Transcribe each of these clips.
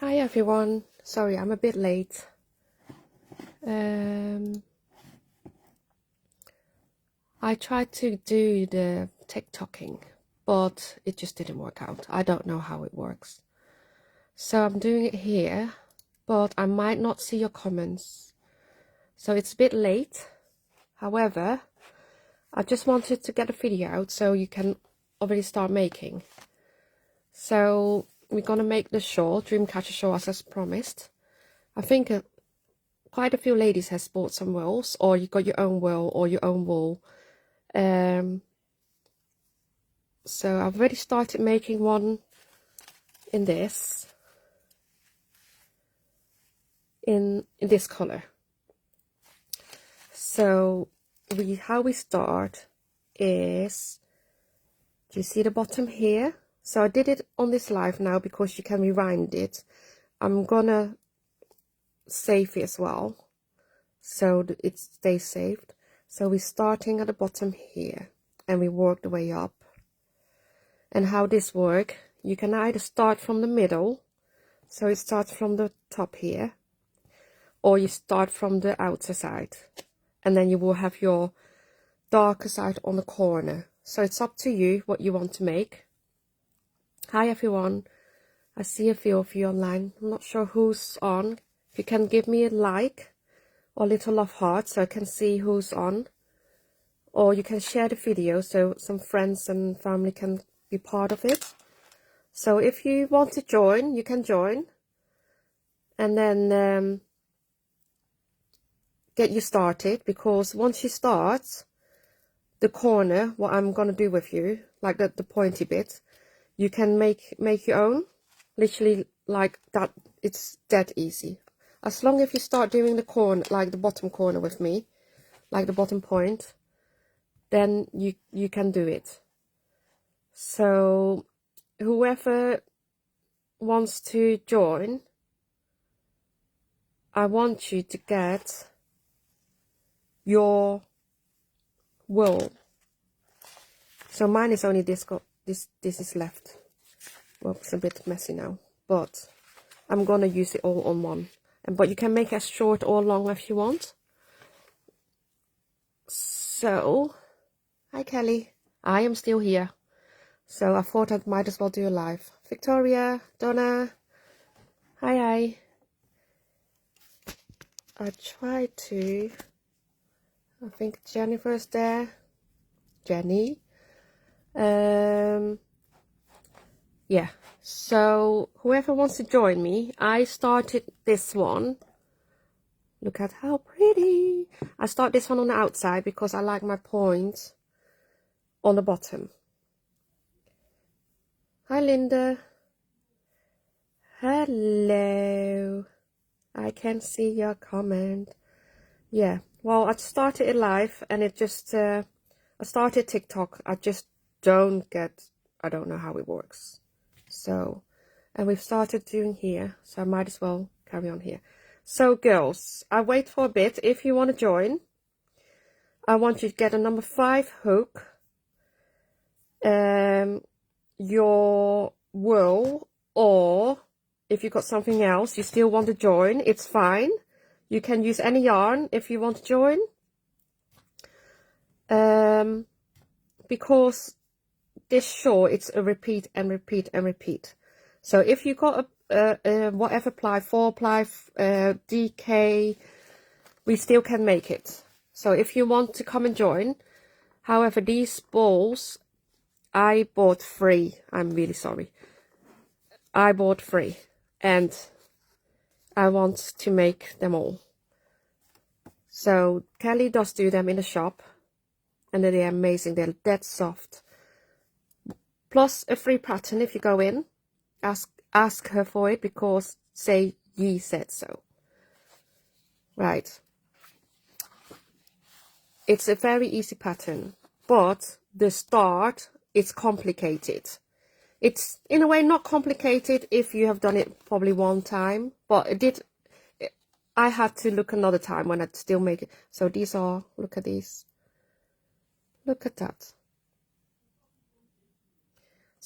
Hi everyone, sorry I'm a bit late. I tried to do the TikToking, but it just didn't work out. I don't know how it works. So I'm doing it here, but I might not see your comments. So it's a bit late. However, I just wanted to get a video out so you can already start making. So we're gonna make the shawl, Dream Catcher Shawl, as promised. I think quite a few ladies has bought some wools, or you got your own wool or your own wool. So I've already started making one in this color. So how we start is, do you see the bottom here? So I did it on this live now because you can rewind it. I'm gonna save it as well so that it stays saved. So we're starting at the bottom here and we work the way up. And how this works, you can either start from the middle, so it starts from the top here, or you start from the outer side, and then you will have your darker side on the corner. So it's up to you what you want to make. Hi everyone, I see a few of you online. I'm not sure who's on. If you can give me a like or a little love heart so I can see who's on, or you can share the video so some friends and family can be part of it. So if you want to join, you can join, and then get you started, because once you start the corner, what I'm gonna do with you, like the pointy bit, you can make your own, literally like that. It's that easy. As long as you start doing the corner, like the bottom corner with me, like the bottom point, then you can do it. So whoever wants to join, I want you to get your wool. So mine is only this is left. Well, it's a bit messy now, but I'm gonna use it all on one. But you can make it as short or long as you want. So, hi Kelly, I am still here. So I thought I might as well do a live. Victoria, Donna, hi. I tried to, I think Jennifer's there. Jenny. Yeah, so whoever wants to join me, I started this one. Look at how pretty. I start this one on the outside because I like my point on the bottom. Hi Linda. Hello. I can see your comment. Yeah, well, I started it live and it just, I started TikTok. I just don't know how it works. So, and we've started doing here, so I might as well carry on here. So girls, I wait for a bit. If you want to join, I want you to get a number 5 hook, your wool, or if you've got something else you still want to join, it's fine. You can use any yarn if you want to join, because this shawl, it's a repeat and repeat and repeat. So if you got a whatever ply, 4-ply, DK, we still can make it. So if you want to come and join. However, these balls I bought free. I'm really sorry. I bought free and I want to make them all. So Kelly does do them in the shop and they're amazing. They're that soft. Plus a free pattern if you go in. Ask her for it, because say ye said so. Right. It's a very easy pattern, but the start, it's complicated. It's in a way not complicated if you have done it probably one time, but I had to look another time when I'd still make it. So these are, look at these. Look at that.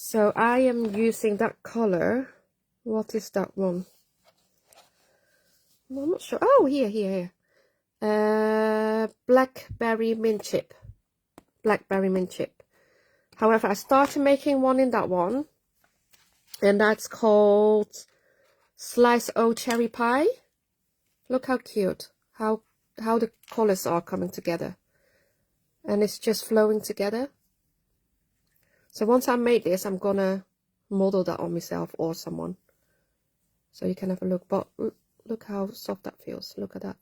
So I am using that color. What is that one? I'm not sure. Oh, here. Blackberry mint chip. Blackberry mint chip. However, I started making one in that one, and that's called Slice O Cherry Pie. Look how cute. How the colors are coming together. And it's just flowing together. So once I made this, I'm gonna model that on myself or someone. So you can have a look. But look how soft that feels. Look at that.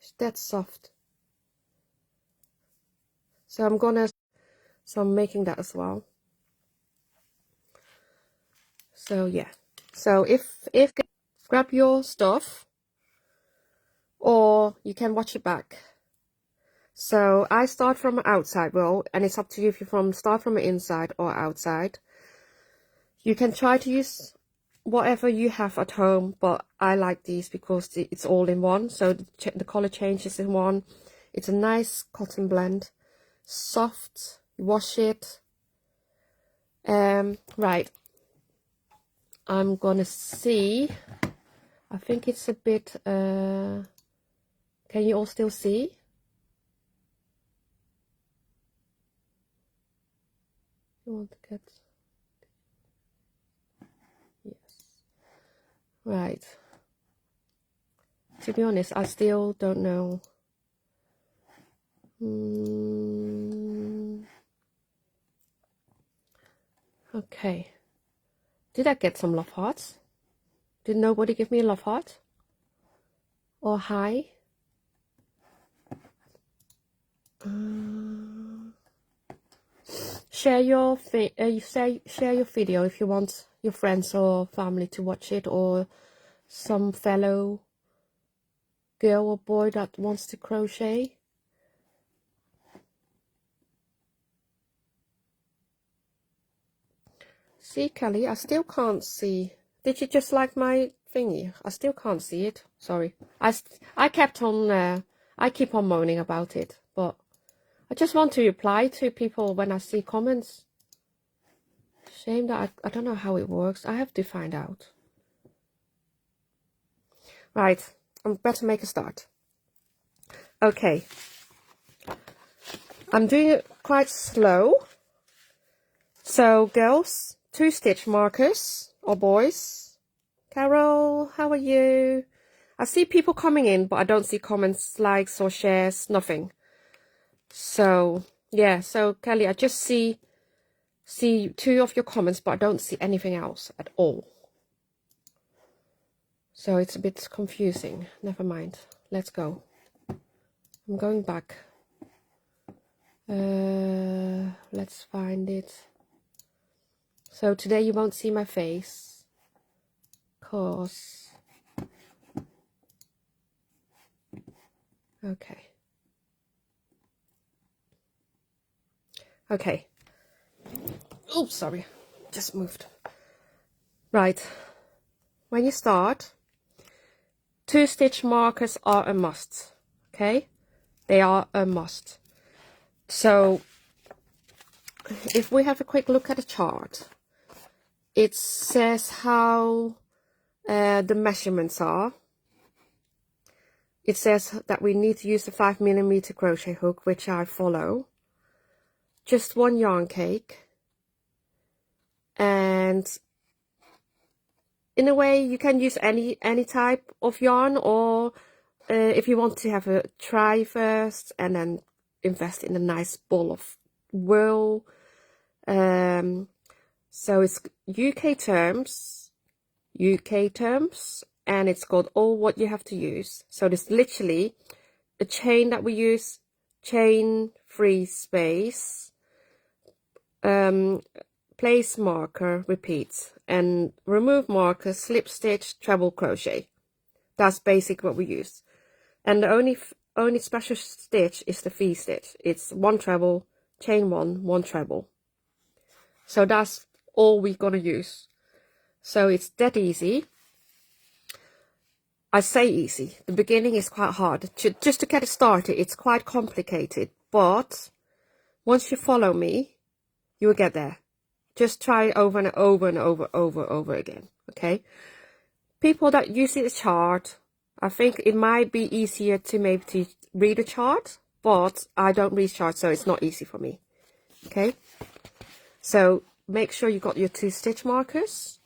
It's that soft. So I'm making that as well. So yeah. So if grab your stuff, or you can watch it back. So I start from outside roll, and it's up to you if you start from the inside or outside. You can try to use whatever you have at home, but I like these because it's all in one. So the color changes in one. It's a nice cotton blend, soft. Wash it. Right. I'm gonna see. I think it's a bit. Can you all still see? You want to get. Yes. Right. To be honest, I still don't know. Okay. Did I get some love hearts? Did nobody give me a love heart? Or hi? Share your share your video if you want your friends or family to watch it, or some fellow girl or boy that wants to crochet. See, Kelly, I still can't see. Did you just like my thingy? I still can't see it. Sorry. I kept on I keep on moaning about it, but I just want to reply to people when I see comments. Shame that I don't know how it works. I have to find out. Right, I'm better make a start. Okay. I'm doing it quite slow. So, girls, 2 stitch markers, or boys. Carol, how are you? I see people coming in, but I don't see comments, likes, or shares, nothing. So, yeah, so Kelly, I just see 2 of your comments, but I don't see anything else at all. So it's a bit confusing. Never mind. Let's go. I'm going back. Let's find it. So today you won't see my face, cause okay. Oops, sorry, just moved. Right, when you start, 2 stitch markers are a must. Okay, they are a must. So if we have a quick look at the chart, it says how the measurements are. It says that we need to use the 5mm crochet hook, which I follow. Just 1 yarn cake. And in a way, you can use any type of yarn, or if you want to have a try first and then invest in a nice ball of wool. So it's UK terms, and it's got all what you have to use. So there's literally a chain that we use, chain, free space, place marker, repeat, and remove marker, slip stitch, treble crochet. That's basic what we use. And the only special stitch is the V stitch. It's 1 treble, chain 1, 1 treble. So that's all we're gonna use. So it's that easy. I say easy. The beginning is quite hard. Just to get it started, it's quite complicated. But once you follow me, you will get there. Just try it over and over again. Okay? People that use the chart, I think it might be easier to maybe to read a chart, but I don't read charts, so it's not easy for me. Okay, so make sure you got your 2 stitch markers.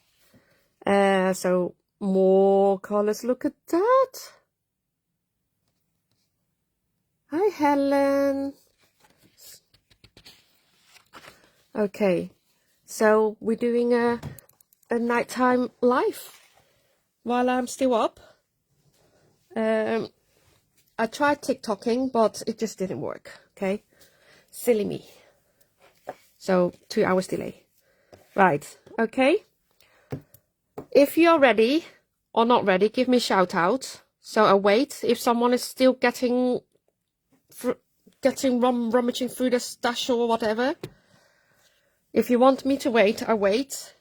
So more colors. Look at that. Hi, Helen. Okay, so we're doing a nighttime live while I'm still up. I tried TikToking, but it just didn't work. Okay, silly me. So 2 hours delay. Right. Okay. If you're ready or not ready, give me a shout out. So I wait. If someone is still rummaging through the stash or whatever. If you want me to wait, I wait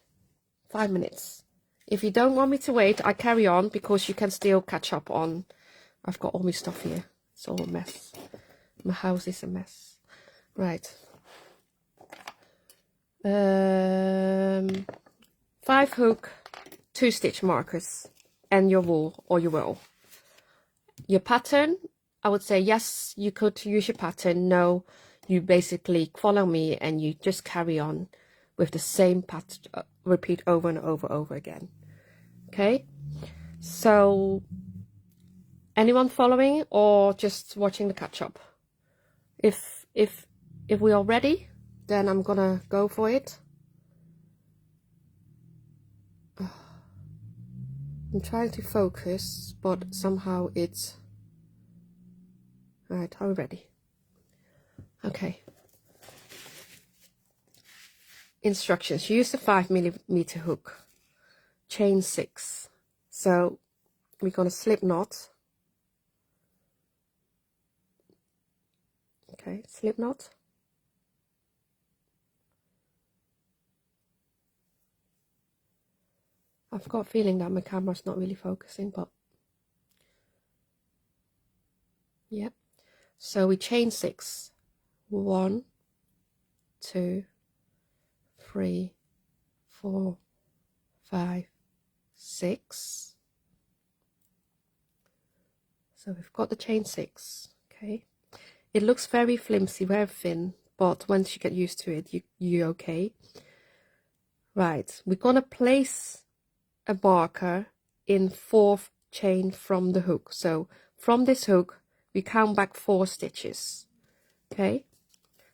5 minutes. If you don't want me to wait, I carry on because you can still catch up on. I've got all my stuff here. It's all a mess. My house is a mess. Right. 5 hook, 2 stitch markers, and your wool or your wool. Your pattern, I would say yes, you could use your pattern. No, you basically follow me and you just carry on with the same pattern, repeat over and over again. Okay, so anyone following or just watching the catch up? If we are ready, then I'm gonna go for it. I'm trying to focus, but somehow it's... Alright, are we ready? Okay. Instructions. Use the 5mm hook. Chain 6. So we're going to slip knot. Okay, slip knot. I've got a feeling that my camera's not really focusing, but yeah. So we chain 6. 1, 2, 3, 4, 5, 6. So we've got the chain 6. Okay. It looks very flimsy, very thin, but once you get used to it, you're okay. Right. We're gonna place a marker in 4th chain from the hook. So from this hook we count back 4 stitches. Okay,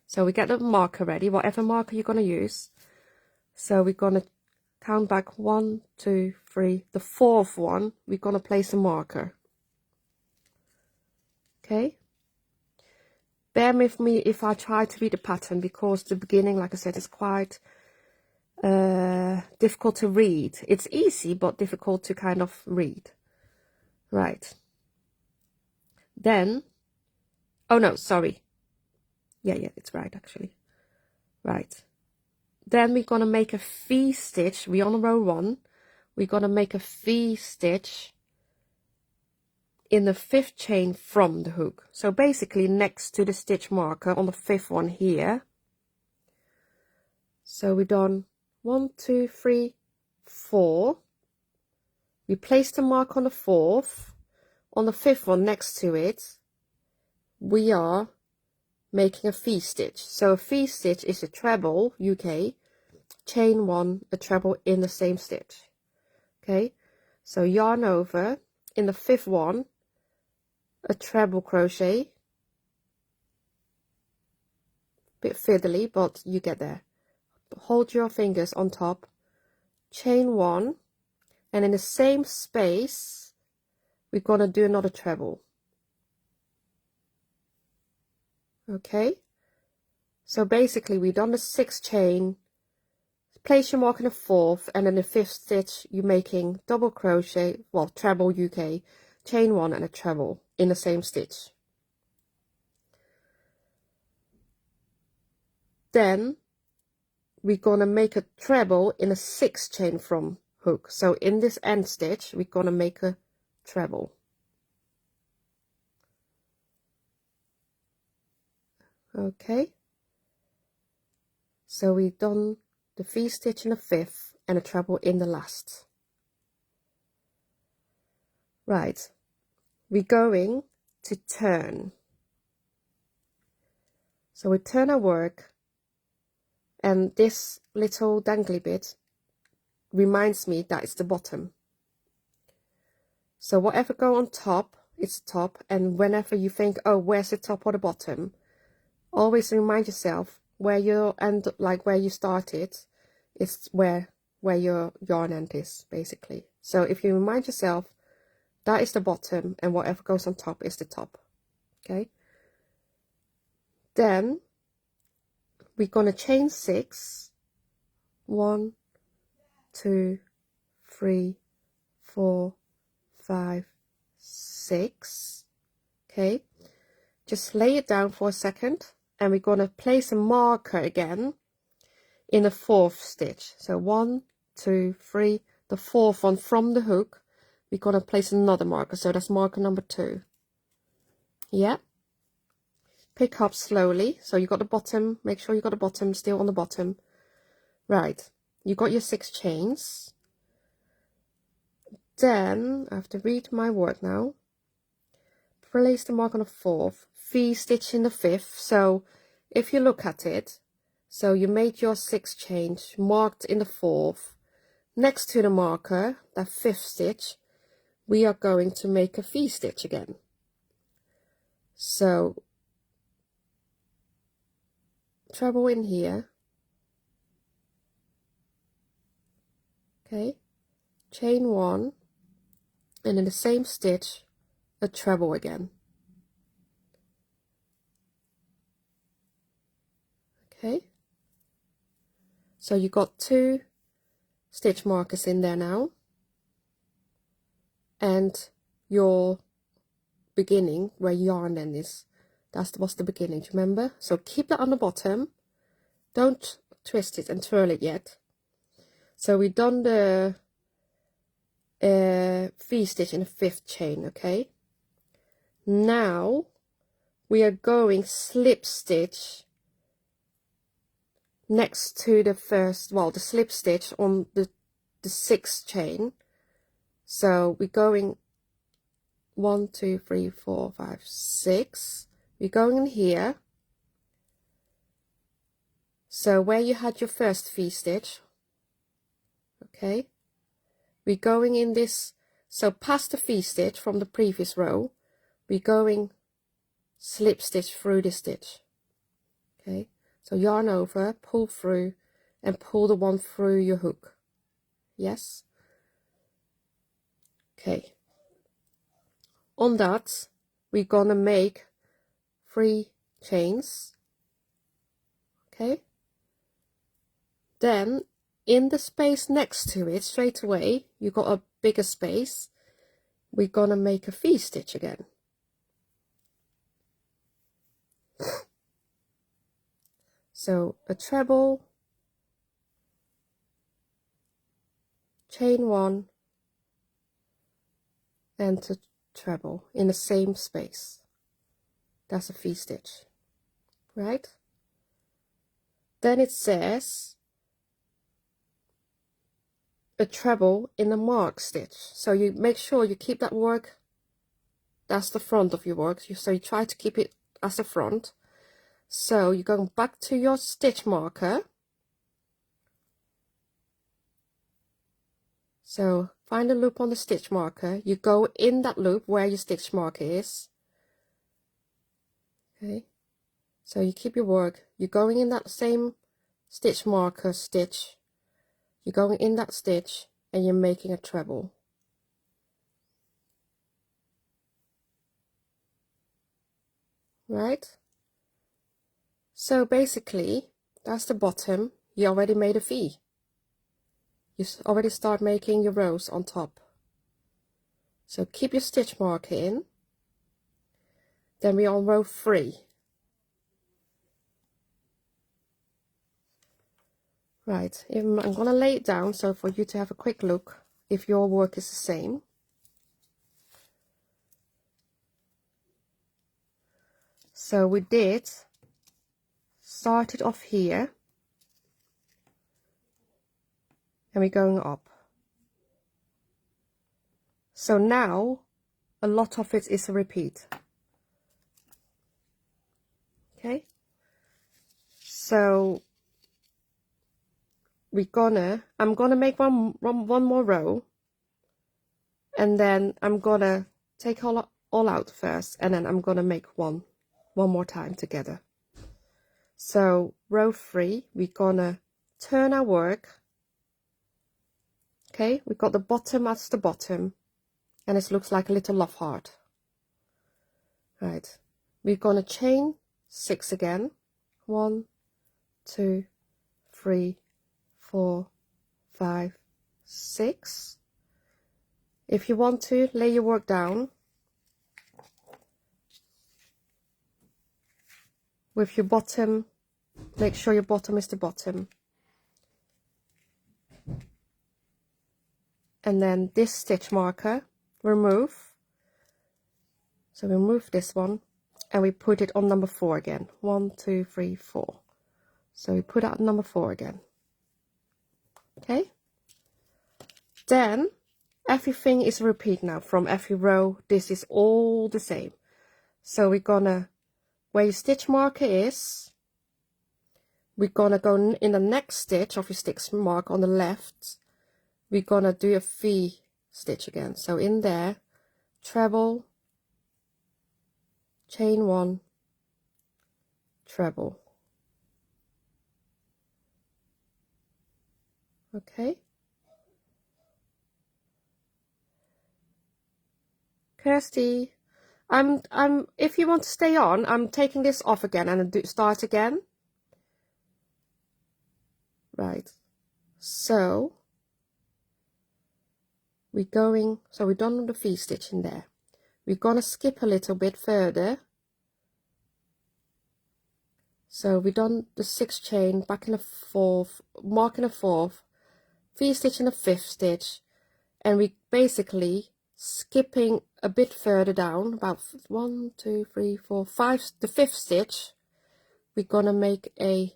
so we get the marker ready, whatever marker you're going to use. So we're going to count back 1, 2, 3. The 4th one we're going to place a marker. Okay, bear with me if I try to read the pattern, because the beginning, like I said, is quite difficult to read. It's easy but difficult to kind of read. Right, then, oh no, sorry, yeah, it's right actually. Right, then we're gonna make a V stitch. We're on row 1. We're gonna make a V stitch in the 5th chain from the hook, so basically next to the stitch marker on the 5th one here. So we've done 1, 2, 3, 4. We place the mark on the 4th. On the 5th one next to it, we are making a V stitch. So a V stitch is a treble, UK, chain 1, a treble in the same stitch. Okay, so yarn over, in the 5th one, a treble crochet. Bit fiddly, but you get there. Hold your fingers on top, chain 1, and in the same space we're gonna do another treble. Okay, so basically we've done the 6th chain, place your mark in the 4th, and in the 5th stitch you're making double crochet, well, treble UK, chain 1 and a treble in the same stitch. Then we're gonna make a treble in a 6th chain from hook. So in this end stitch we're gonna make a treble. Okay, so we've done the V stitch in the 5th and a treble in the last. Right, we're going to turn. So we turn our work, and this little dangly bit reminds me that it's the bottom. So whatever go on top, it's the top, and whenever you think, oh, where's the top or the bottom, always remind yourself where you end, like where you started, is where your yarn end is, basically. So if you remind yourself, that is the bottom, and whatever goes on top is the top. Okay, then we're gonna chain 6. 1, 2, 3, 4, 5, 6. Okay, just lay it down for a second, and we're gonna place a marker again in the 4th stitch. So 1, 2, 3, the 4th one from the hook, we're gonna place another marker, so that's marker number 2. Yeah, pick up slowly. So you got the bottom, make sure you got the bottom still on the bottom. Right, you got your 6 chains. Then I have to read my word now. Place the mark on the 4th, V-stitch in the 5th. So if you look at it, so you made your 6 chains marked in the 4th. Next to the marker, that 5th stitch, we are going to make a V-stitch again. So treble in here. Okay, chain 1, and in the same stitch, a treble again. Okay, so you got 2 stitch markers in there now, and your beginning where yarn end is, that was the beginning, remember? So keep that on the bottom, don't twist it and twirl it yet. So we've done the V-stitch in the 5th chain. Okay, now we are going slip stitch next to the first, well, the slip stitch on the 6th chain. So we're going 1, 2, 3, 4, 5, 6. We're going in here. So where you had your first V-stitch, okay, we're going in this, so past the V-stitch from the previous row, we're going slip stitch through the stitch. Okay, so yarn over, pull through, and pull the one through your hook. Yes. Okay, on that we're gonna make 3 chains. Okay, then in the space next to it, straight away, you got a bigger space, we're gonna make a V-stitch again. So a treble, chain 1, and a treble in the same space. That's a V-stitch, right? Then it says a treble in a mark stitch. So you make sure you keep that work, that's the front of your work, so you try to keep it as the front. So you're going back to your stitch marker. So find a loop on the stitch marker, you go in that loop where your stitch marker is. Okay, so you keep your work, you're going in that same stitch marker stitch, you're going in that stitch, and you're making a treble. Right, so basically that's the bottom. You already made a V, you already start making your rows on top. So keep your stitch marker in. Then we're on row 3. Right, I'm gonna lay it down so for you to have a quick look if your work is the same. So we did started off here, and we're going up. So now a lot of it is a repeat. Okay, so I'm gonna make one more row, and then I'm gonna take all out first, and then I'm gonna make one more time together. So row 3, we're gonna turn our work. Okay, we got the bottom as the bottom, and it looks like a little love heart. Right, we're gonna chain 6 again. 1, 2, 3, 4, 5, 6. If you want to lay your work down with your bottom, make sure your bottom is the bottom. And then this stitch marker, remove. So we remove this one, and we put it on number 4 again. 1, 2, 3, 4. So we put out number 4 again. Okay. Then everything is a repeat now from every row. This is all the same. So we're gonna, where your stitch marker is, we're gonna go in the next stitch of your stitch mark on the left. We're gonna do a V stitch again. So in there, treble, chain 1, treble. Okay. Kirsty, if you want to stay on, I'm taking this off again and start again. Right. So we're done the V stitch in there. We're gonna skip a little bit further. So we've done the 6th chain, back in the 4th, mark in the 4th, V stitch in the 5th stitch, and we basically skipping a bit further down, about 1, 2, 3, 4, 5, the 5th stitch. We're gonna make a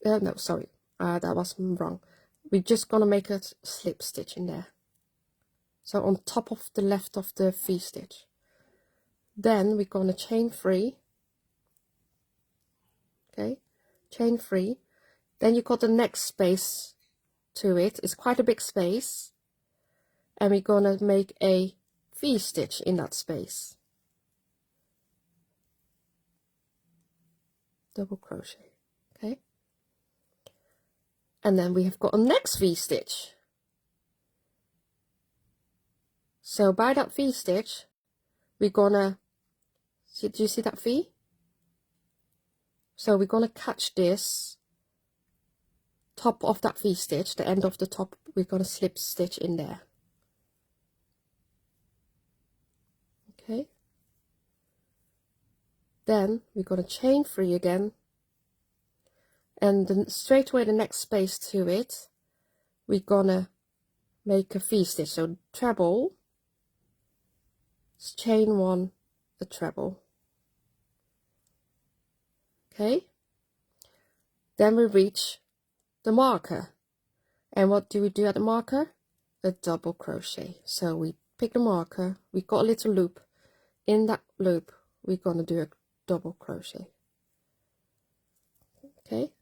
no, sorry, that was wrong. We're just gonna make a slip stitch in there, so on top of the left of the V stitch. Then we're gonna chain 3. Okay, chain 3. Then you got the next space to it. It's quite a big space, and we're gonna make a V stitch in that space. Double crochet. Okay, and then we have got a next V stitch. So by that V stitch, we're gonna do you see that V? So we're gonna catch this top of that V stitch, the end of the top. We're gonna slip stitch in there. Okay, then we're gonna chain 3 again, and then straight away the next space to it, we're gonna make a V stitch. So treble, chain 1, a treble. Okay, then we reach the marker, and what do we do at the marker? A double crochet. So we pick the marker, we got a little loop. In that loop, we're gonna do a double crochet. Okay,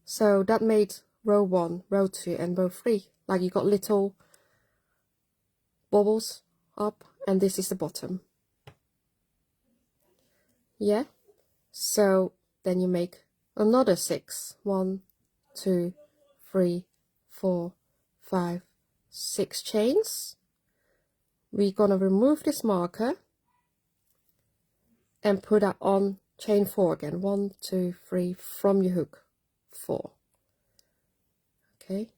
so that made row 1, row 2, and row 3. Like you got little bubbles up, and this is the bottom. Yeah, so then you make another 6. 1, 2, 3, 4, 5, 6 chains. We're gonna remove this marker and put that on chain 4 again. 1, 2, 3 from your hook. 4. Okay,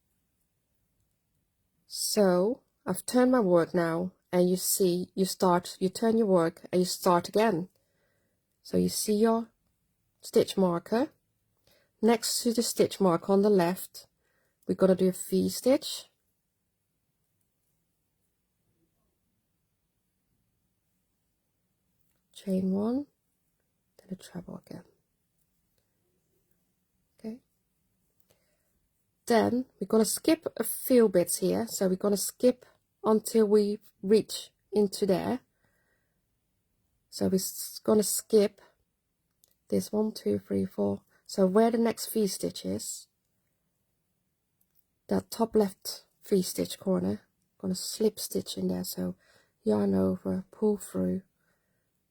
so I've turned my work now, and you see you turn your work and you start again. So you see your stitch marker. Next to the stitch mark on the left, we're going to do a V stitch. Chain 1, then a treble again. Okay. then we're going to skip a few bits here. So we're going to skip until we reach into there. So we're going to skip this 1, 2, 3, 4. So where the next V-stitch is, that top left V-stitch corner, going to slip stitch in there. So yarn over, pull through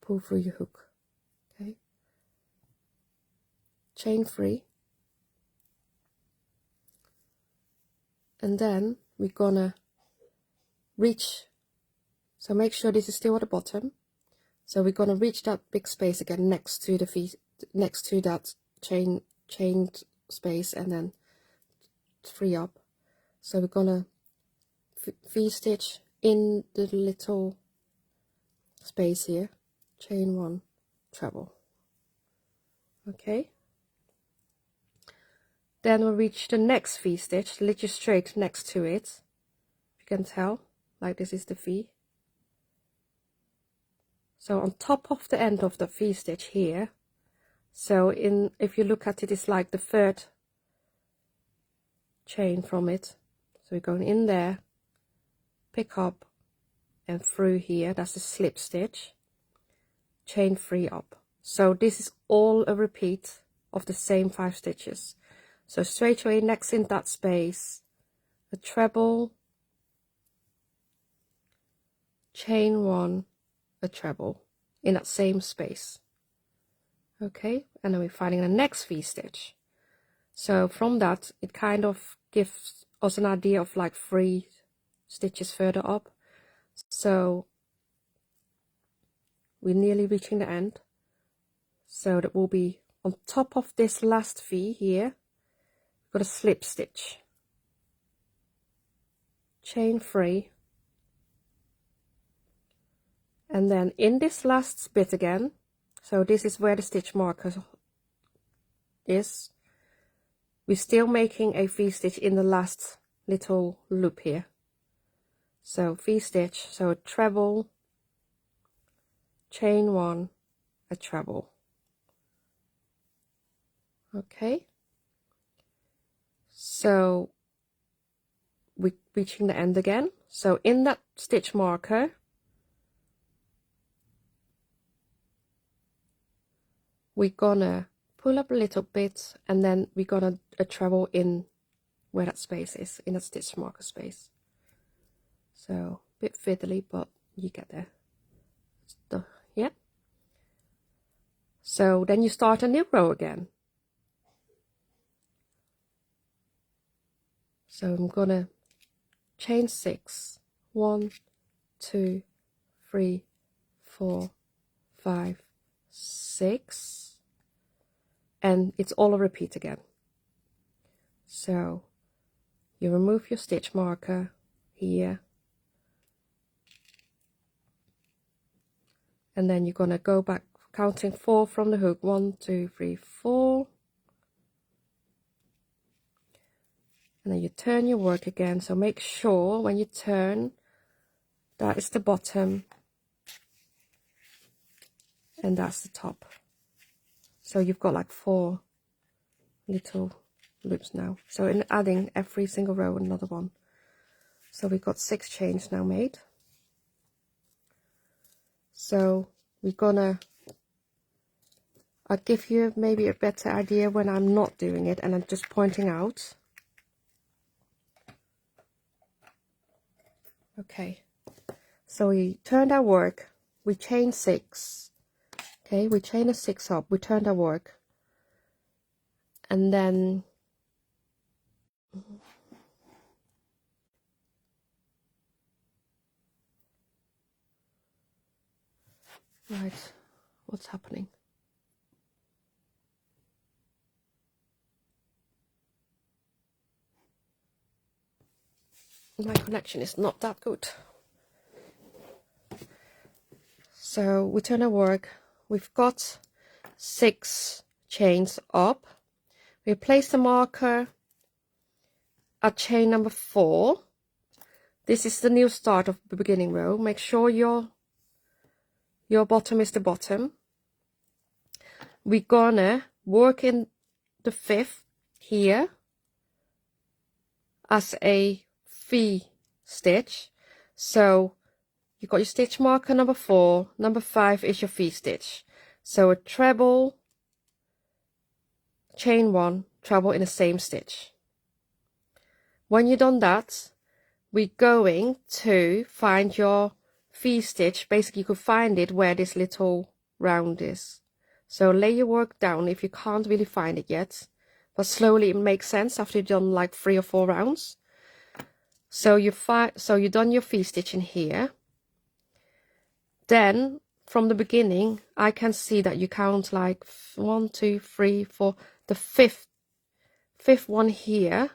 your hook. Okay, chain 3, and then we're gonna reach, so make sure this is still at the bottom. So we're gonna reach that big space again next to the V, next to that chained space, and then 3 up. So we're gonna V-stitch in the little space here, chain 1, treble. Okay, then we'll reach the next V-stitch, literally straight next to it. You can tell, like this is the V. So on top of the end of the V-stitch here, so if you look at it, it's like the 3rd chain from it. So we're going in there, pick up, and through here, that's the slip stitch, chain 3 up. So this is all a repeat of the same 5 stitches. So straight away next in that space, a treble, chain 1, a treble in that same space. Okay, and then we're finding the next V-stitch. So from that, it kind of gives us an idea of like 3 stitches further up. So we're nearly reaching the end. So that will be on top of this last V here, we've got a slip stitch, chain 3, and then in this last bit again, so this is where the stitch marker is, we're still making a V-stitch in the last little loop here. So V-stitch, so a treble, chain 1, a treble. Okay, so we're reaching the end again. So in that stitch marker, we're gonna pull up a little bit, and then we're gonna treble in where that space is, in that stitch marker space. So a bit fiddly, but you get there. Yeah. So then you start a new row again. So I'm gonna chain 6, 1, 2, 3, 4, 5, 6, and it's all a repeat again. So you remove your stitch marker here, and then you're gonna go back counting 4 from the hook, 1, 2, 3, 4, and then you turn your work again. So make sure when you turn, that is the bottom and that's the top. So you've got like 4 little loops now. So in adding every single row another one. So we've got 6 chains now made. So we're gonna, I'll give you maybe a better idea when I'm not doing it and I'm just pointing out. Okay, so we turned our work, we chain 6. Okay, we chain a 6 up, we turned our work, and then right, what's happening? My connection is not that good. So we turn our work, we've got 6 chains up, we place the marker at chain number 4. This is the new start of the beginning row. Make sure your bottom is the bottom. We're gonna work in the 5th here, as a V stitch. So you got your stitch marker number 4, number 5 is your V stitch. So a treble, chain 1, treble in the same stitch. When you've done that, we're going to find your V stitch. Basically, you could find it where this little round is. So lay your work down if you can't really find it yet, but slowly it makes sense after you've done like 3 or 4 rounds. So you've done your V stitch in here. Then from the beginning, I can see that you count like 1, 2, 3, 4, the fifth one here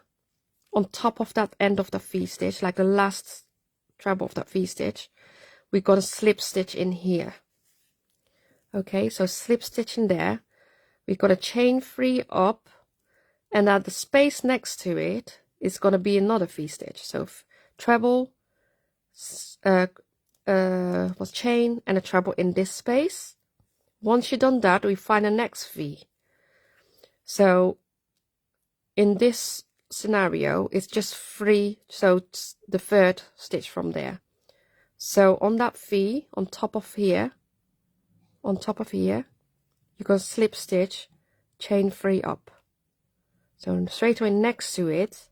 on top of that end of the V stitch, like the last treble of that V stitch. We're going to slip stitch in here. Okay, so slip stitch in there. We've got a chain 3 up, and at the space next to it is going to be another V stitch. So treble, was chain and a treble in this space. Once you've done that, we find the next V. So in this scenario, it's just 3, so it's the 3rd stitch from there. So on that V, on top of here, you're going to slip stitch, chain 3 up. So straight away next to it,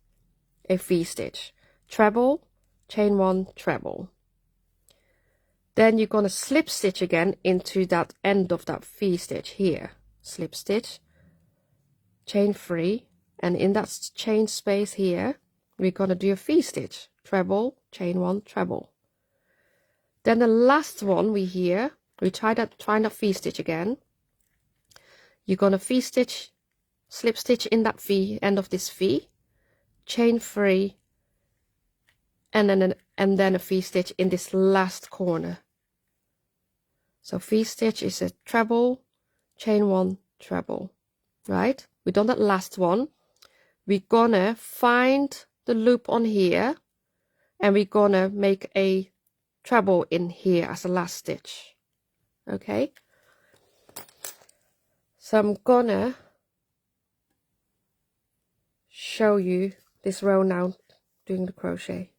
a V stitch, treble, chain 1, treble. Then you're going to slip stitch again into that end of that V stitch here. Slip stitch, chain 3, and in that chain space here, we're going to do a V stitch, treble, chain 1, treble. Then the last one we try that V stitch again. You're going to V stitch, slip stitch in that V, end of this V, chain 3, and then a V stitch in this last corner. So V stitch is a treble, chain 1, treble, right? We've done that last one. We're gonna find the loop on here, and we're gonna make a treble in here as a last stitch. Okay? So I'm gonna show you this row now doing the crochet.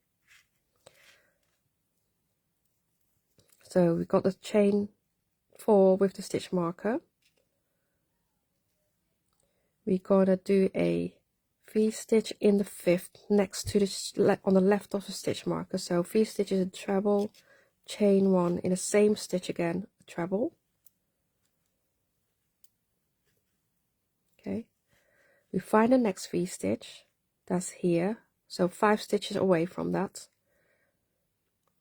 So we've got the chain 4 with the stitch marker. We're gonna do a V stitch in the 5th next to the on the left of the stitch marker. So V stitch is a treble, chain 1 in the same stitch again, a treble. Okay, we find the next V stitch, that's here. So 5 stitches away from that.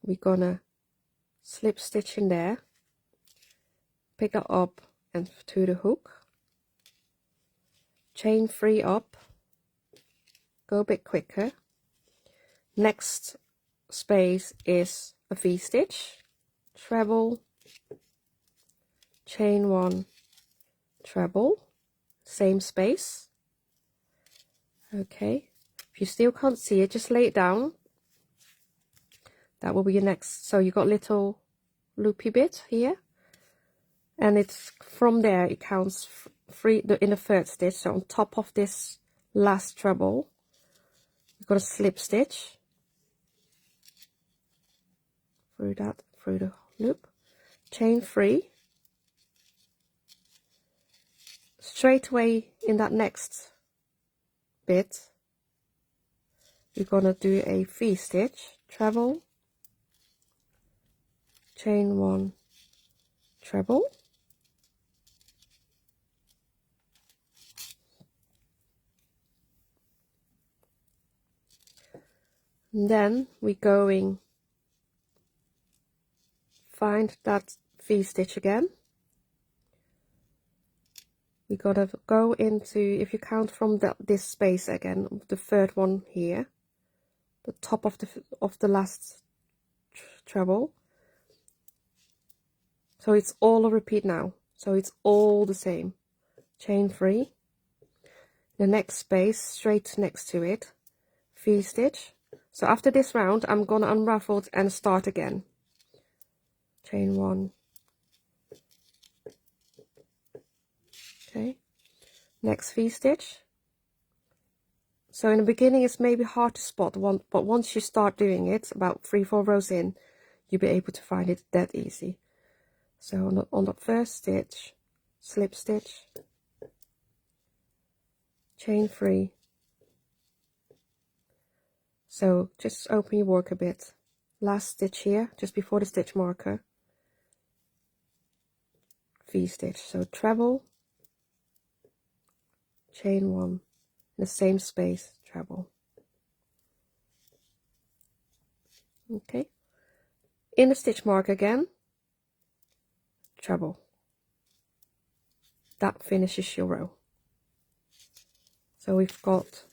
We're gonna slip stitch in there, pick that up and to the hook, chain 3 up, go a bit quicker. Next space is a V stitch, treble, chain 1, treble, same space. Okay, if you still can't see it, just lay it down. That will be your next. So you got little loopy bit here, and it's from there it counts 3 in the 3rd stitch. So on top of this last treble, you've got a slip stitch through the loop, chain 3. Straight away in that next bit, you're gonna do a V stitch, treble, chain 1, treble. And then we're going find that V stitch again. We gotta go into, if you count from this space again, the 3rd one here, the top of the last treble. So it's all a repeat now. So it's all the same. Chain 3. The next space, straight next to it, V stitch. So after this round, I'm gonna unravel it and start again. Chain 1. Okay. Next V stitch. So in the beginning it's maybe hard to spot but once you start doing it, about 3-4 rows in, you'll be able to find it that easy. So on the first stitch, slip stitch, chain 3. So just open your work a bit. Last stitch here, just before the stitch marker, V-stitch. So treble, chain 1, in the same space, treble. Okay. In the stitch mark again, treble. That finishes your row. So we've got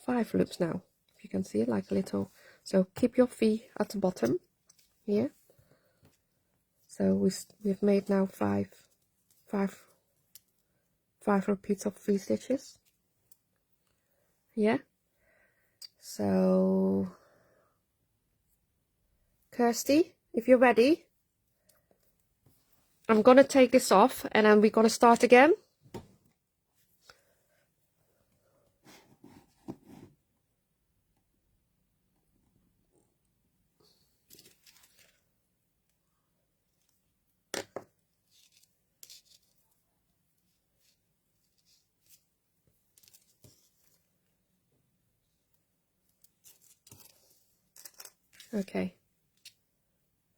5 loops now, if you can see it, like a little. So keep your V at the bottom here. So we've made now five repeats of V stitches. Yeah. So Kirsty, if you're ready, I'm gonna take this off and then we're gonna start again. Okay.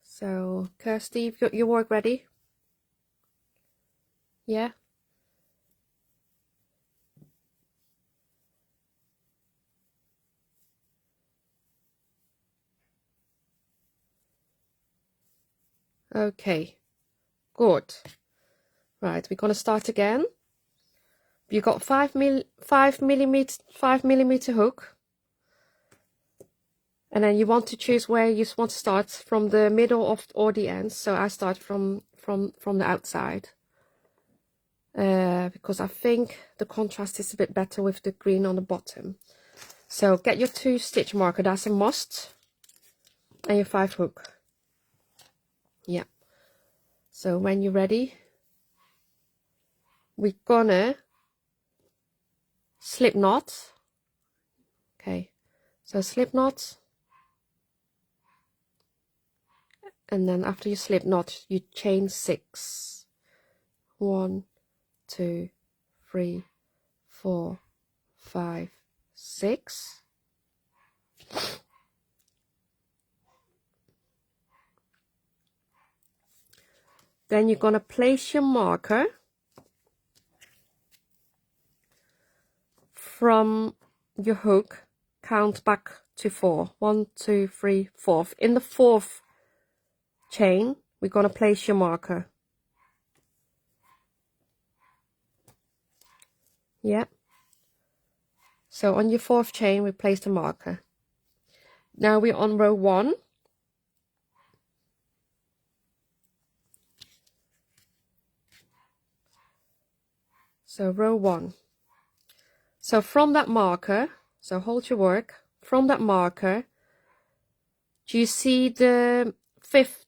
So Kirsty, you've got your work ready? Yeah. Okay. Good. Right, we're gonna start again. You got 5 millimeter hook, and then you want to choose where you want to start, from the middle of or the end. So I start from the outside, because I think the contrast is a bit better with the green on the bottom. So get your 2 stitch marker, that's a must, and your 5 hook. Yeah. So when you're ready, we're gonna slip knot. Okay, so slip knot, and then after you slip knot, you chain 6. 1, 2, 3, 4, 5, 6. Then you're gonna place your marker from your hook, count back to 4. 1, 2, 3, 4. In the 4th chain, we're gonna place your marker. Yeah. So on your 4th chain, we place the marker. Now we're on row 1. So row 1. So from that marker, so hold your work, from that marker, do you see the fifth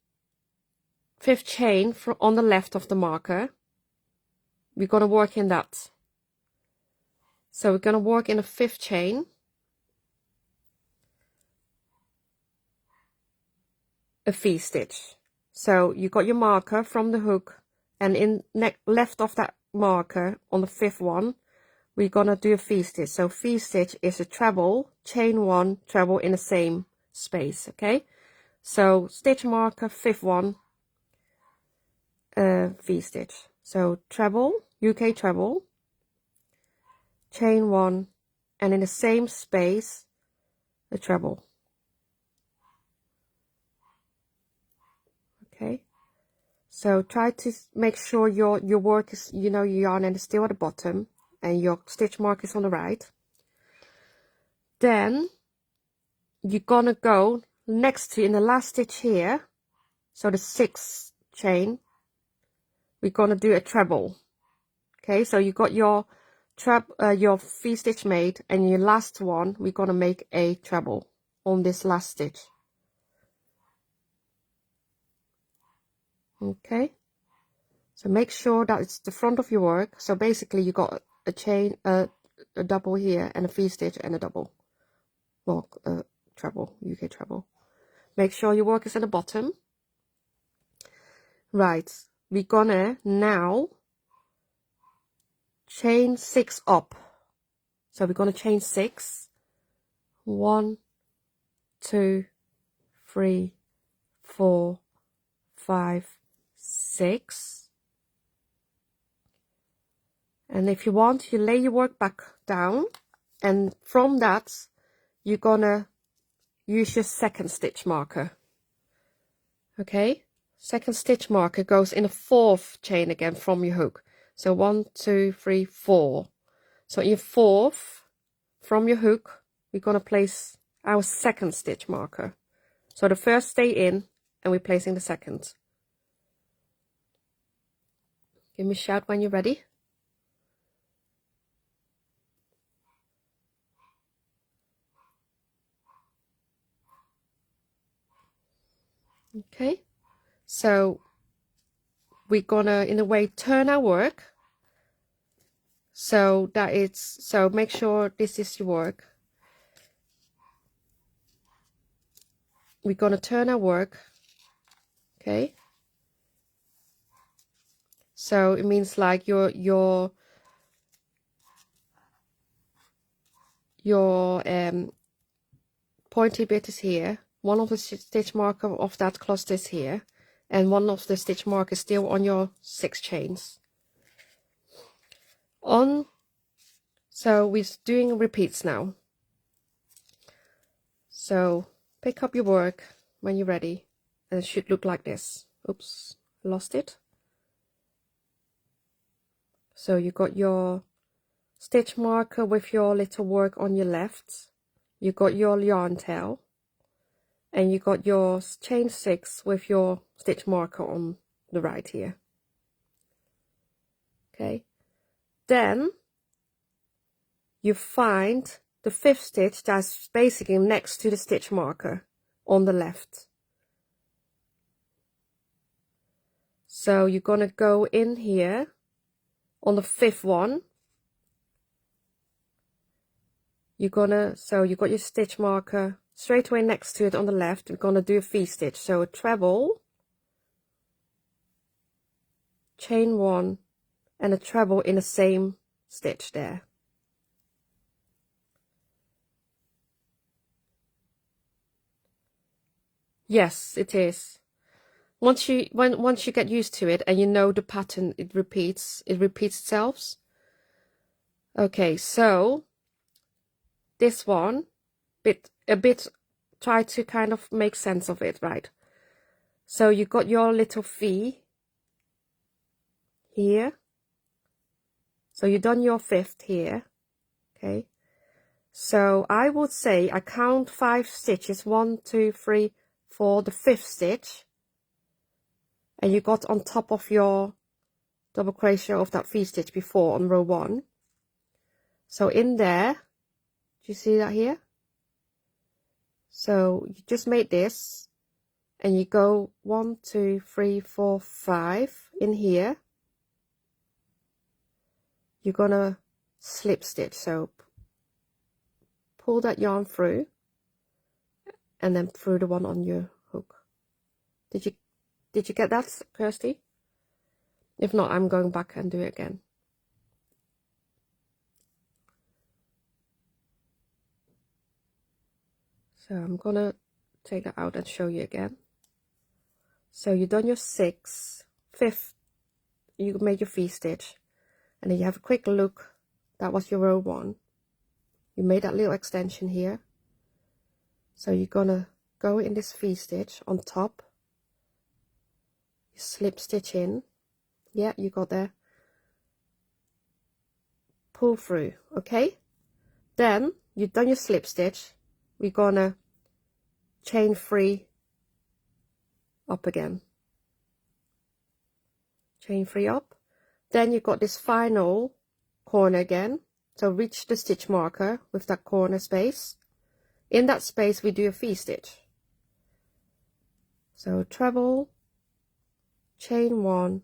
chain on the left of the marker? We're going to work in that. So we're going to work in a 5th chain, a V-stitch. So you got your marker from the hook, and in left of that marker on the 5th one, we're going to do a V-stitch. So V-stitch is a treble, chain 1, treble in the same space, okay? So stitch marker, 5th one, V-stitch. So treble, UK treble, chain 1, and in the same space, a treble. Okay, so try to make sure your work is, you know, your yarn end is still at the bottom and your stitch mark is on the right. Then you're gonna go next to, in the last stitch here, so the 6th chain, we're gonna do a treble. Okay, so you got your your V-stitch made, and your last one we're gonna make a treble on this last stitch. Okay, so make sure that it's the front of your work. So basically you got a chain, a double here, and a V-stitch and a double. Well, treble, UK treble. Make sure your work is at the bottom. Right, we're gonna now chain 6 up. So we're gonna chain 6. 1, 2, 3, 4, 5, 6. And if you want, you lay your work back down, and from that you're gonna use your second stitch marker. Okay, second stitch marker goes in a 4th chain again from your hook. So 1, 2, 3, 4. So in your 4th from your hook, we're gonna place our second stitch marker. So the first stay in, and we're placing the second. Give me a shout when you're ready. Okay, so we're gonna, in a way, turn our work so that it's, so make sure this is your work. We're gonna turn our work. Okay, so it means like your pointy bit is here, one of the stitch marker of that cluster is here, and one of the stitch markers still on your 6 chains. So we're doing repeats now. So pick up your work when you're ready, and it should look like this. Oops, lost it. So you got your stitch marker with your little work on your left, you got your yarn tail, and you got your chain 6 with your stitch marker on the right here. Okay, then you find the 5th stitch that's basically next to the stitch marker on the left. So you're gonna go in here on the 5th one. You're gonna, so you got your stitch marker straight away next to it on the left. We're gonna do a V-stitch, so a treble, chain 1, and a treble in the same stitch there. Yes, it is. Once you get used to it and you know the pattern, it repeats itself. Okay, so this one, try to kind of make sense of it, right? So you got your little V here. So you've done your 5th here. Okay. So I would say I count 5 stitches, 1, 2, 3, 4, the 5th stitch. And you got on top of your double crochet of that V-stitch before on row 1. So in there, do you see that here? So you just made this, and you go 1, 2, 3, 4, 5 in here. You're gonna slip stitch, so pull that yarn through, and then through the one on your hook. Did you get that, Kirsty? If not, I'm going back and do it again. So I'm gonna take that out and show you again. So you've done your 6th, 5th, you made your V-stitch, and then you have a quick look. That was your row 1. You made that little extension here. So you're gonna go in this V-stitch on top. You slip stitch in. Yeah, you got there. Pull through, okay? Then you've done your slip stitch. We're gonna chain 3 up again. Chain 3 up. Then you've got this final corner again. So reach the stitch marker with that corner space. In that space we do a V-stitch. So treble, chain 1,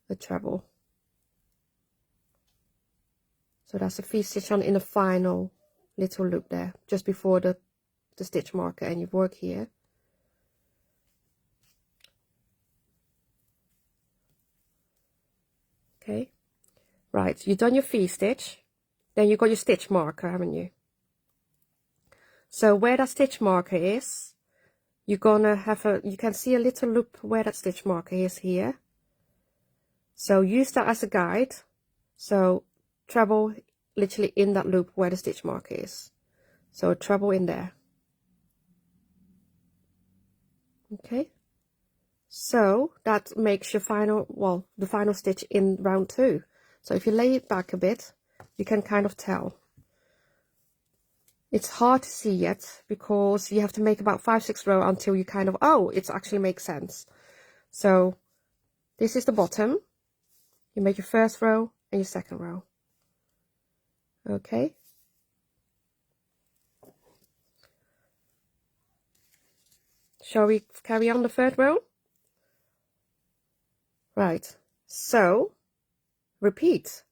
a treble. So that's a V-stitch on in the final little loop there, just before the stitch marker, and you work here. Okay, right, you've done your V-stitch, then you've got your stitch marker, haven't you? So where that stitch marker is, you're gonna have you can see a little loop where that stitch marker is here. So use that as a guide. So treble literally in that loop where the stitch marker is. So treble in there. Okay. So that makes your final, well, the final stitch in round 2. So if you lay it back a bit, you can kind of tell. It's hard to see yet because you have to make about 5-6 rows until you kind of, oh, it actually makes sense. So this is the bottom. You make your first row and your second row. Okay. Shall we carry on the third row? Right. So repeat.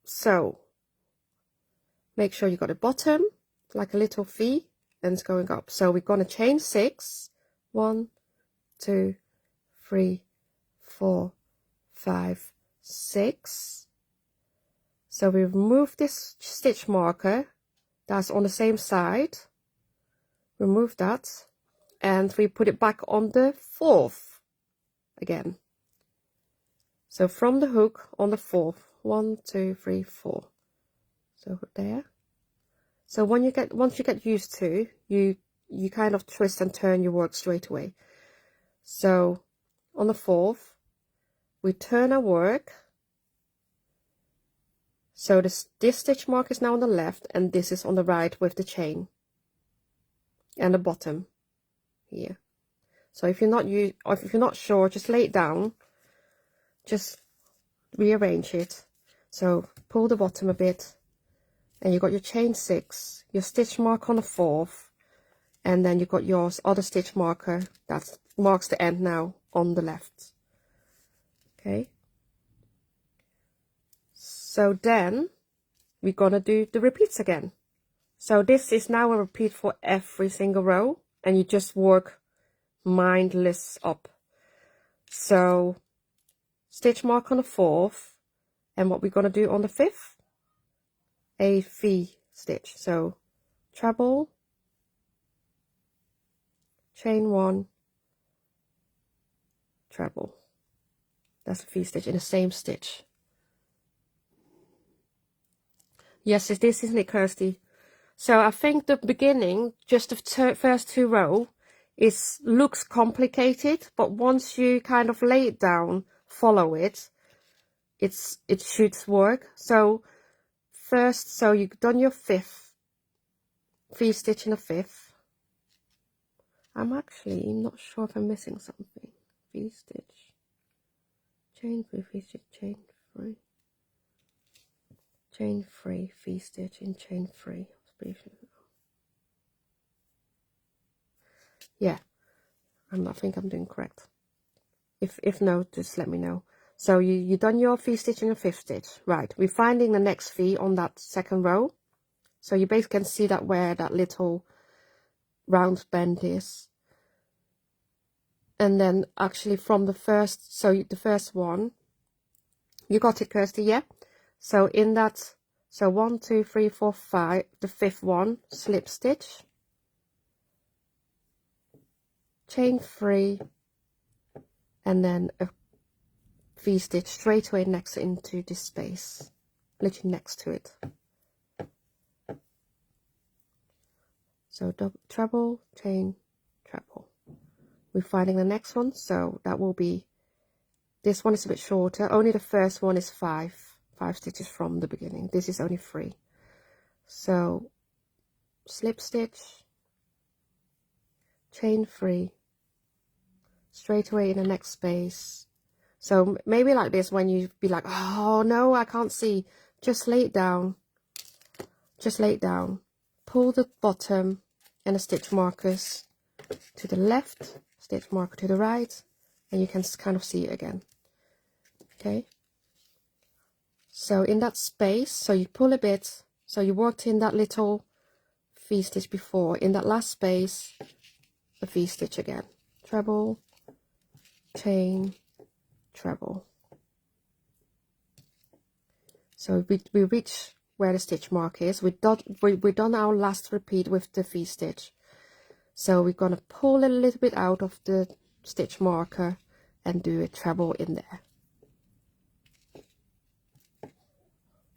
So make sure you got a bottom, like a little V, and it's going up. So we're going to chain 6. 1, 2, 3, 4, 5, 6. So we remove this stitch marker that's on the same side. Remove that, and we put it back on the 4th again. So from the hook on the 4th, 1, 2, 3, 4. So there. So once you get used to, you kind of twist and turn your work straight away. So on the 4th, we turn our work. So this stitch mark is now on the left, and this is on the right with the chain and the bottom here. So if you're not sure, just lay it down, just rearrange it. So pull the bottom a bit, and you've got your chain 6, your stitch mark on the 4th, and then you've got your other stitch marker that marks the end now on the left. Okay. So then we're gonna do the repeats again. So this is now a repeat for every single row, and you just work mindless up. So stitch mark on the 4th, and what we're gonna do on the 5th, a V stitch. So treble, chain 1, treble. That's a V stitch in the same stitch. Yes, this isn't it, Kirsty? So I think the beginning, just the first 2 rows, looks complicated, but once you kind of lay it down, follow it, it should work. So first, so you've done your 5th V stitch in the 5th. I'm actually not sure if I'm missing something. V stitch, chain 3, V stitch, chain 3. Chain 3, V stitch in chain 3. Yeah, I think I'm doing correct. If no, just let me know. So you done your V stitch in the 5th stitch, right? We're finding the next V on that second row. So you basically can see that where that little round bend is. And then actually from the first, so the first one, you got it, Kirsty, yeah? So in that, so 1, 2, 3, 4, 5, the 5th one, slip stitch, chain 3, and then a V stitch straight away next into this space, literally next to it. So double, treble, chain, treble. We're finding the next one, so that will be, this one is a bit shorter, only the first one is 5 stitches from the beginning. This is only 3. So slip stitch, chain 3, straight away in the next space. So maybe like this, when you be like, oh no, I can't see, just lay it down, pull the bottom and the stitch markers to the left, stitch marker to the right, and you can kind of see it again. Okay, So in that space, so you pull a bit, so you worked in that little V-stitch before, in that last space, a V-stitch again, treble, chain, treble. So we reach where the stitch mark is. We've done our last repeat with the V-stitch. So we're going to pull a little bit out of the stitch marker and do a treble in there.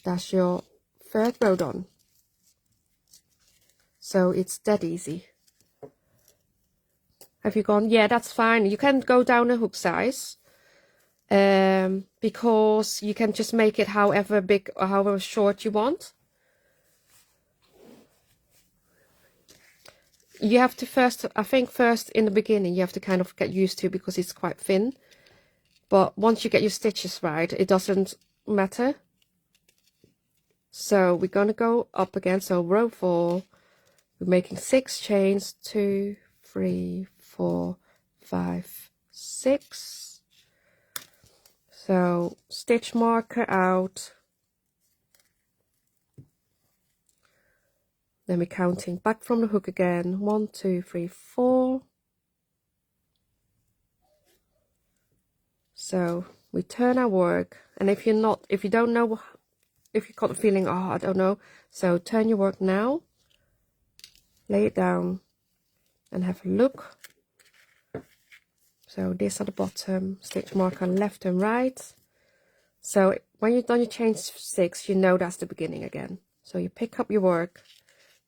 That's your third row done. So it's that easy. Have you gone? Yeah, that's fine. You can go down a hook size, because you can just make it however big or however short you want. You have to first, I think first in the beginning, you have to kind of get used to, because it's quite thin. But once you get your stitches right, it doesn't matter. So we're going to go up again. So row 4, we're making 6 chains, 2, 3, 4, 5, 6. So stitch marker out. Then we're counting back from the hook again. 1, 2, 3, 4. So we turn our work, and if you don't know, if you've got the feeling, oh, I don't know, so turn your work now, lay it down, and have a look. So this at the bottom, stitch marker left and right. So when you've done your chain 6, you know that's the beginning again. So you pick up your work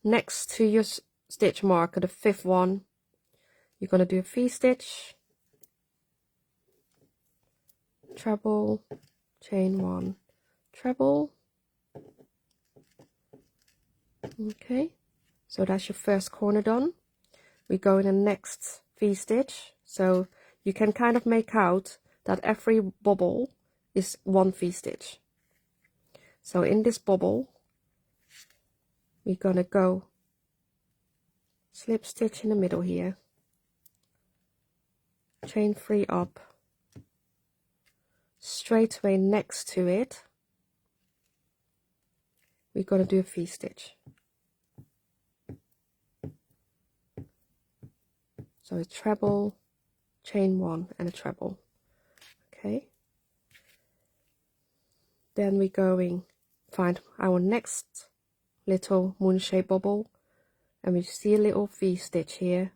next to your stitch marker, the 5th one. You're going to do a V-stitch, treble, chain 1, treble. Okay, so that's your first corner done. We go in the next V-stitch, so you can kind of make out that every bubble is 1 V-stitch. So in this bubble, we're gonna go slip stitch in the middle here, chain 3 up, straight away next to it, we're gonna do a V-stitch. So a treble, chain 1 and a treble. Okay. Then we're going find our next little moon shaped bubble, and we see a little V-stitch here.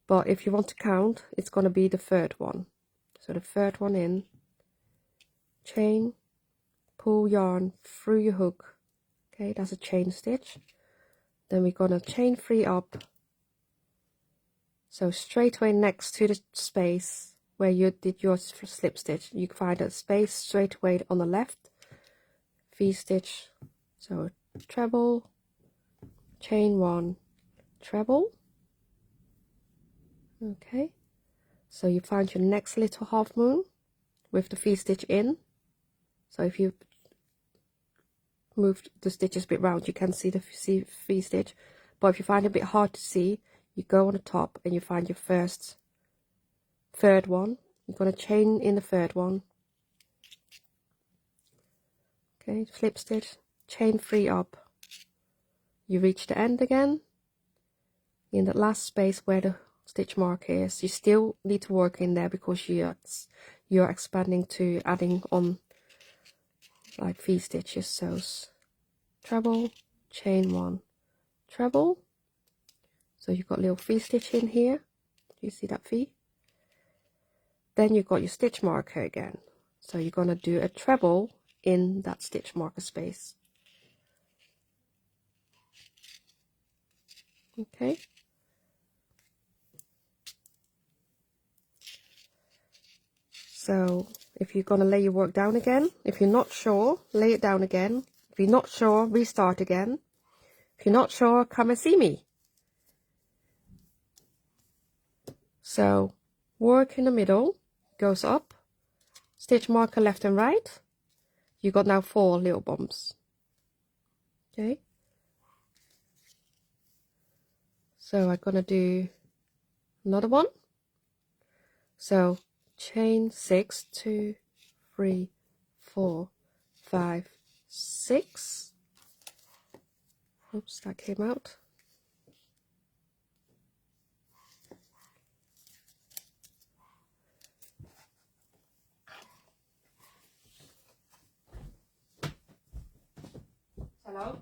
But if you want to count, it's going to be the 3rd one. So the 3rd one in, chain, pull yarn through your hook. Okay, that's a chain stitch. Then we're going to chain 3 up. So straight away next to the space where you did your slip stitch, you find a space straight away on the left, V-stitch, so treble, chain 1, treble. Okay, so you find your next little half moon with the V-stitch in. So if you move the stitches a bit round, you can see the V-stitch, but if you find it a bit hard to see, you go on the top and you find your 3rd one. You're going to chain in the 3rd one. Okay, slip stitch, chain 3 up. You reach the end again. In the last space where the stitch mark is, you still need to work in there, because you're expanding to adding on like V-stitches. So treble, chain 1, treble. So you've got a little V-stitch in here. Do you see that V? Then you've got your stitch marker again. So you're going to do a treble in that stitch marker space. Okay. So if you're going to lay your work down again, if you're not sure, lay it down again. If you're not sure, restart again. If you're not sure, come and see me. So work in the middle, goes up, stitch marker left and right. You got now 4 little bumps. Okay. So I'm gonna do another one. So chain 6, 2, 3, 4, 5, 6. Oops, that came out. Hello?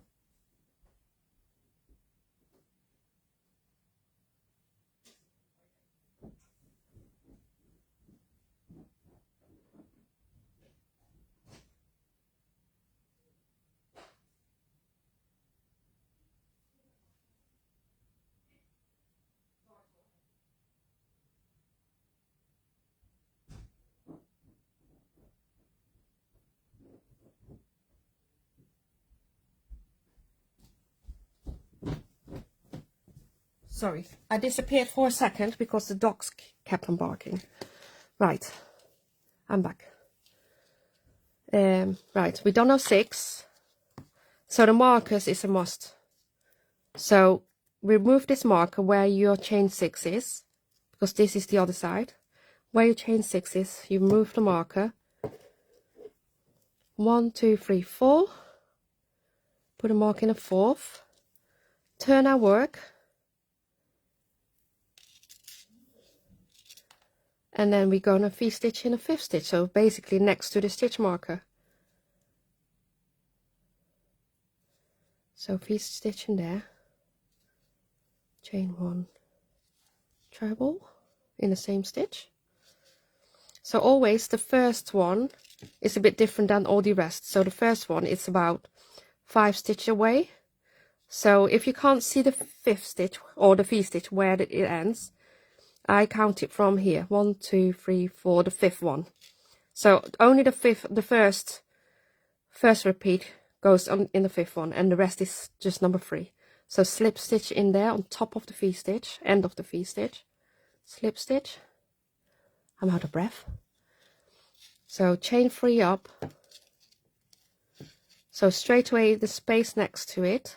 Sorry, I disappeared for a second because the dogs kept on barking. Right, I'm back. Right, we don't know 6, so the markers is a must. So remove this marker where your chain 6 is, because this is the other side. Where your chain 6 is, you move the marker. 1, 2, 3, 4. Put a mark in a 4th. Turn our work. And then we're going to V-stitch in a 5th stitch, so basically next to the stitch marker. So V-stitch in there. Chain 1, treble in the same stitch. So always the first one is a bit different than all the rest. So the first one is about 5 stitches away. So if you can't see the 5th stitch or the V-stitch where it ends, I count it from here. 1, 2, 3, 4, the 5th one. So only the first repeat goes on in the 5th one, and the rest is just number 3. So slip stitch in there on top of the V-stitch, end of the V-stitch, slip stitch. I'm out of breath. So chain 3 up. So straight away the space next to it,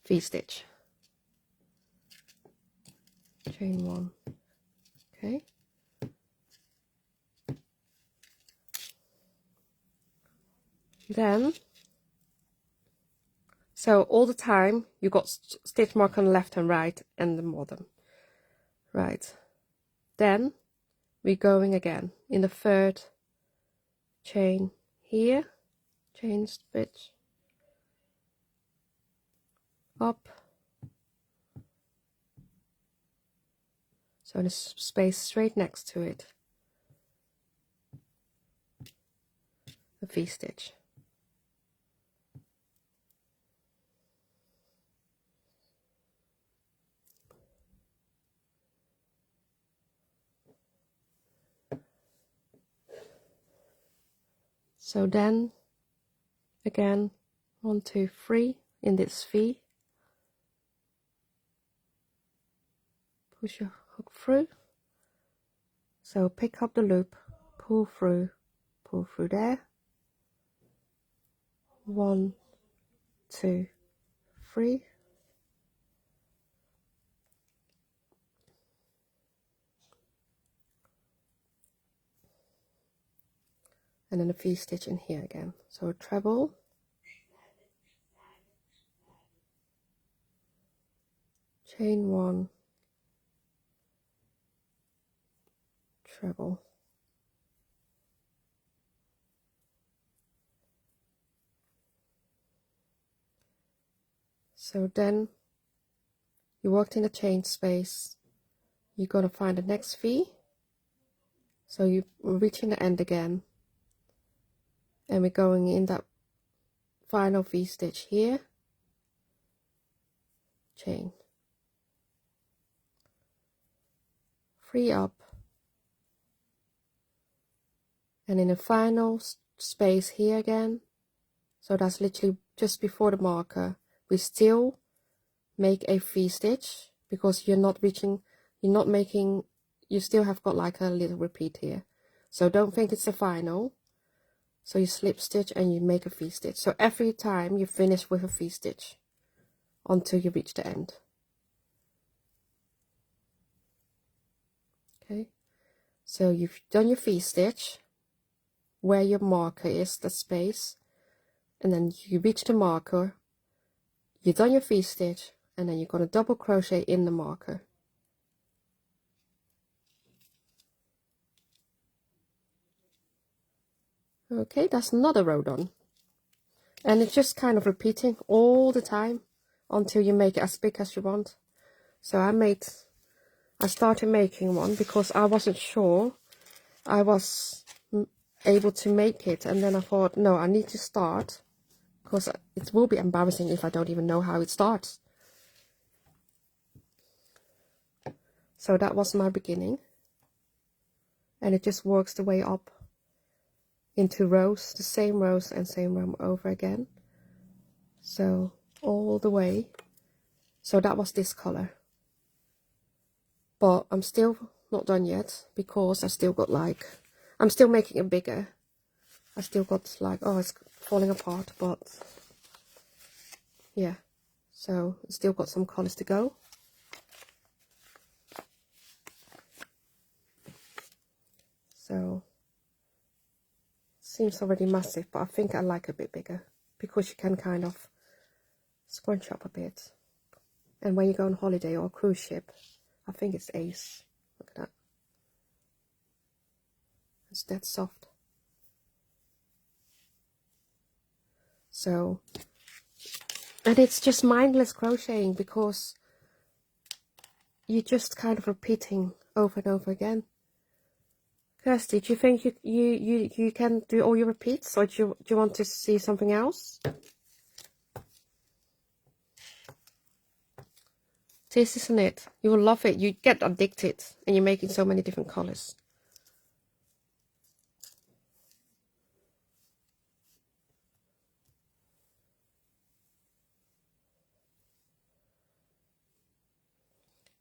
V-stitch. Chain 1. Okay. Then, so all the time you got stitch mark on the left and right and the bottom. Right. Then we're going again in the 3rd chain here, chain stitch up. So the space straight next to it, a V-stitch. So then again 1, 2, 3 in this V, push your hook through, so pick up the loop, pull through there, 1, 2, 3, and then a V-stitch in here again. So a treble, chain 1, treble. So then you worked in the chain space, you're going to find the next V, so you're reaching the end again, and we're going in that final V-stitch here, chain 3 up, and in the final space here again, so that's literally just before the marker, we still make a V-stitch because you're not reaching, you're not making, you still have got like a little repeat here, so don't think it's the final. So you slip stitch and you make a V-stitch. So every time you finish with a V-stitch until you reach the end. Okay, so you've done your V-stitch, where your marker is, the space, and then you reach the marker, you've done your V-stitch, and then you're going to double crochet in the marker. Okay, that's another row done. And it's just kind of repeating all the time until you make it as big as you want. So I started making one because I wasn't sure I was able to make it, and then I thought, no, I need to start, because it will be embarrassing if I don't even know how it starts. So that was my beginning, and it just works the way up into rows, the same rows and same row over again, so all the way. So that was this color, but I'm still not done yet, because I still got like, I'm still making it bigger. I still got like, oh, it's falling apart, but yeah, so it's still got some colors to go. So seems already massive, but I think I like a bit bigger, because you can kind of scrunch up a bit. And when you go on holiday or a cruise ship, I think it's ace. Look at that. It's that soft. So, and it's just mindless crocheting, because you're just kind of repeating over and over again. Kirsty, do you think you can do all your repeats, or do you want to see something else? This isn't it. You will love it. You get addicted, and you're making so many different colors.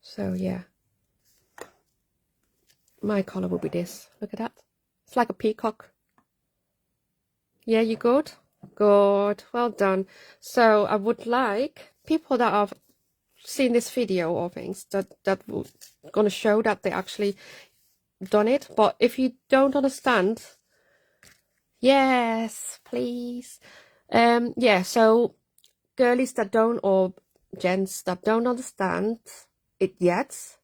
So yeah, my color will be this. Look at that. It's like a peacock. Yeah, you good? Good. Well done. So I would like people that have seen this video or things that will gonna show that they actually done it. But if you don't understand, yes, please. Yeah, so girlies that don't, or gents that don't understand it yet,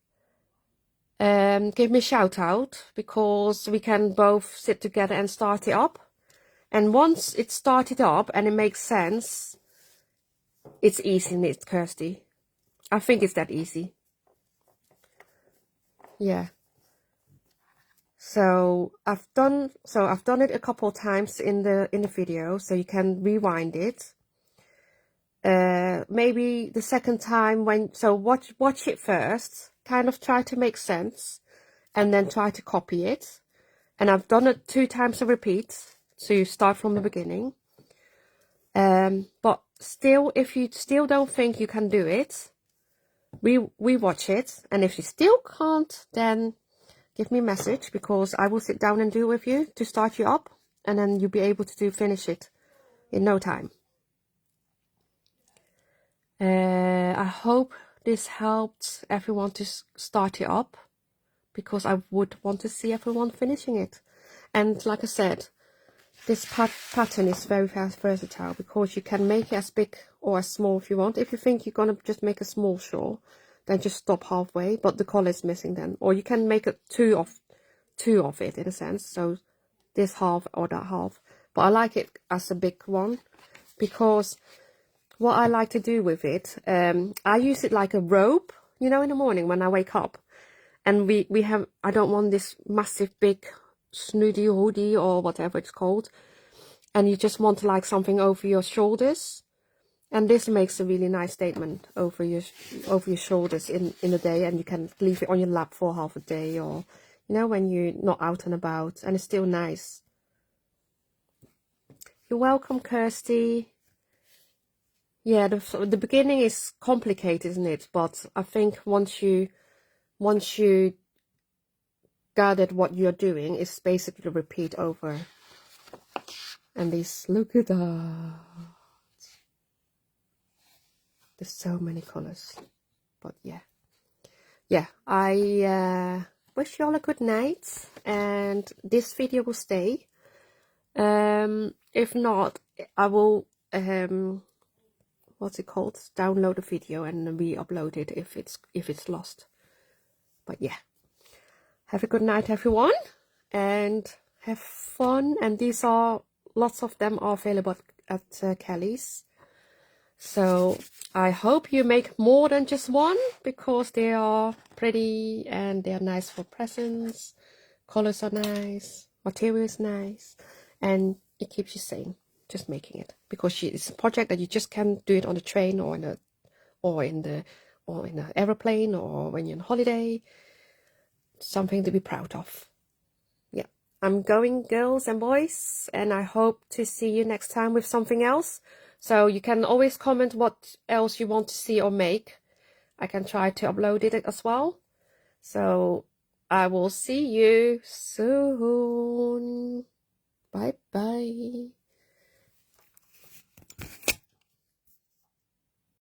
give me a shout out, because we can both sit together and start it up. And once it's started up and it makes sense, it's easy, isn't it, Kirsty? I think it's that easy. Yeah. So I've done it a couple of times in the video, so you can rewind it. Maybe the second time, watch it first, kind of try to make sense, and then try to copy it. And I've done it 2 times a repeat, so you start from the beginning. But still, if you still don't think you can do it, we watch it, and if you still can't, then give me a message, because I will sit down and do it with you to start you up, and then you'll be able to finish it in no time. I hope this helped everyone to start it up, because I would want to see everyone finishing it. And like I said, this pattern is very versatile, because you can make it as big or as small if you want. If you think you're gonna just make a small shawl, then just stop halfway, but the collar is missing then. Or you can make it two of it in a sense, so this half or that half. But I like it as a big one, because what I like to do with it, I use it like a robe, you know, in the morning when I wake up. And I don't want this massive big snooty hoodie or whatever it's called, and you just want like something over your shoulders, and this makes a really nice statement over your shoulders in the day, and you can leave it on your lap for half a day, or you know, when you're not out and about, and it's still nice. You're welcome, Kirsty. Yeah, the beginning is complicated, isn't it? But I think once you gathered what you're doing, is basically repeat over. And this, look at that. There's so many colors. But yeah, I wish you all a good night, and this video will stay. If not, I will what's it called, download a video and re-upload it if it's lost. But yeah, have a good night everyone, and have fun. And these are, lots of them are available at Kelly's, so I hope you make more than just one, because they are pretty and they are nice for presents. Colors are nice, material is nice, and it keeps you sane just making it, because it's a project that you just can't do it on the train or in the aeroplane, or when you're on holiday. Something to be proud of. Yeah, I'm going, girls and boys, and I hope to see you next time with something else. So you can always comment what else you want to see or make. I can try to upload it as well. So I will see you soon.